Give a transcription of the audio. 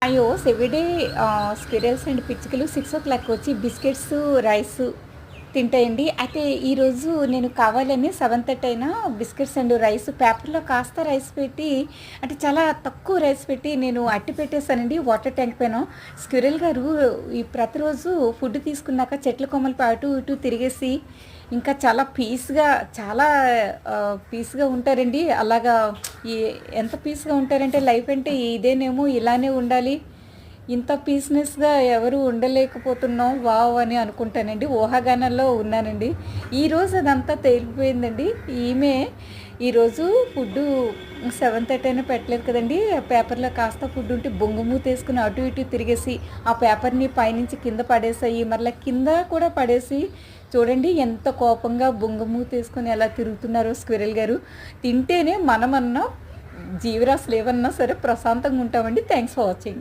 అయ్యో! Everyday squirrels and పిచ్చుకలు 6:00 వచ్చి బిస్కెట్స్, రైస్ తింటాయండి. అయితే ఈరోజు నేను కావాలని 7:30 అయినా బిస్కెట్స్ అండ్ రైస్ పేపర్‌లో కాస్త రైస్ పెట్టి అంటే చాలా తక్కువ రైస్ పెట్టి నేను అట్టి పెట్టేసానండి వాటర్ ట్యాంక్ పైన. స్క్విరల్ గారు ఈ ప్రతిరోజు ఫుడ్ తీసుకున్నాక చెట్ల కొమ్మలపై అటు ఇటు తిరిగేసి ఇంకా చాలా చాలా పీస్‌గా ఉంటారండి. అలాగా ఈ ఎంత పీస్‌గా ఉంటారంటే లైఫ్ అంటే ఇదేనేమో ఇలానే ఉండాలి. ఇంత పీస్‌నెస్‌గా ఎవరు ఉండలేకపోతున్నాం. వావ్! అని అనుకుంటానండి. ఊహాగానాల్లో ఉన్నానండి. ఈరోజు అదంతా తేలిపోయిందండి. ఈమె ఈరోజు ఫుడ్డు 7:30 అయినా పెట్టలేదు కదండీ! పేపర్‌లో కాస్త ఫుడ్ ఉంటే బొంగుమూతేసుకొని అటు ఇటు తిరిగేసి, ఆ పేపర్‌ని పైనుంచి కింద పడేసాయి. మరలా కింద కూడా పడేసి చూడండి ఎంత కోపంగా బొంగుమూతేసుకొని ఎలా తిరుగుతున్నారో స్క్విరల్ గారు. తింటేనే మనమన్నా జీవరాశులు ఏవన్నా సరే ప్రశాంతంగా ఉంటామండి. Thanks for watching.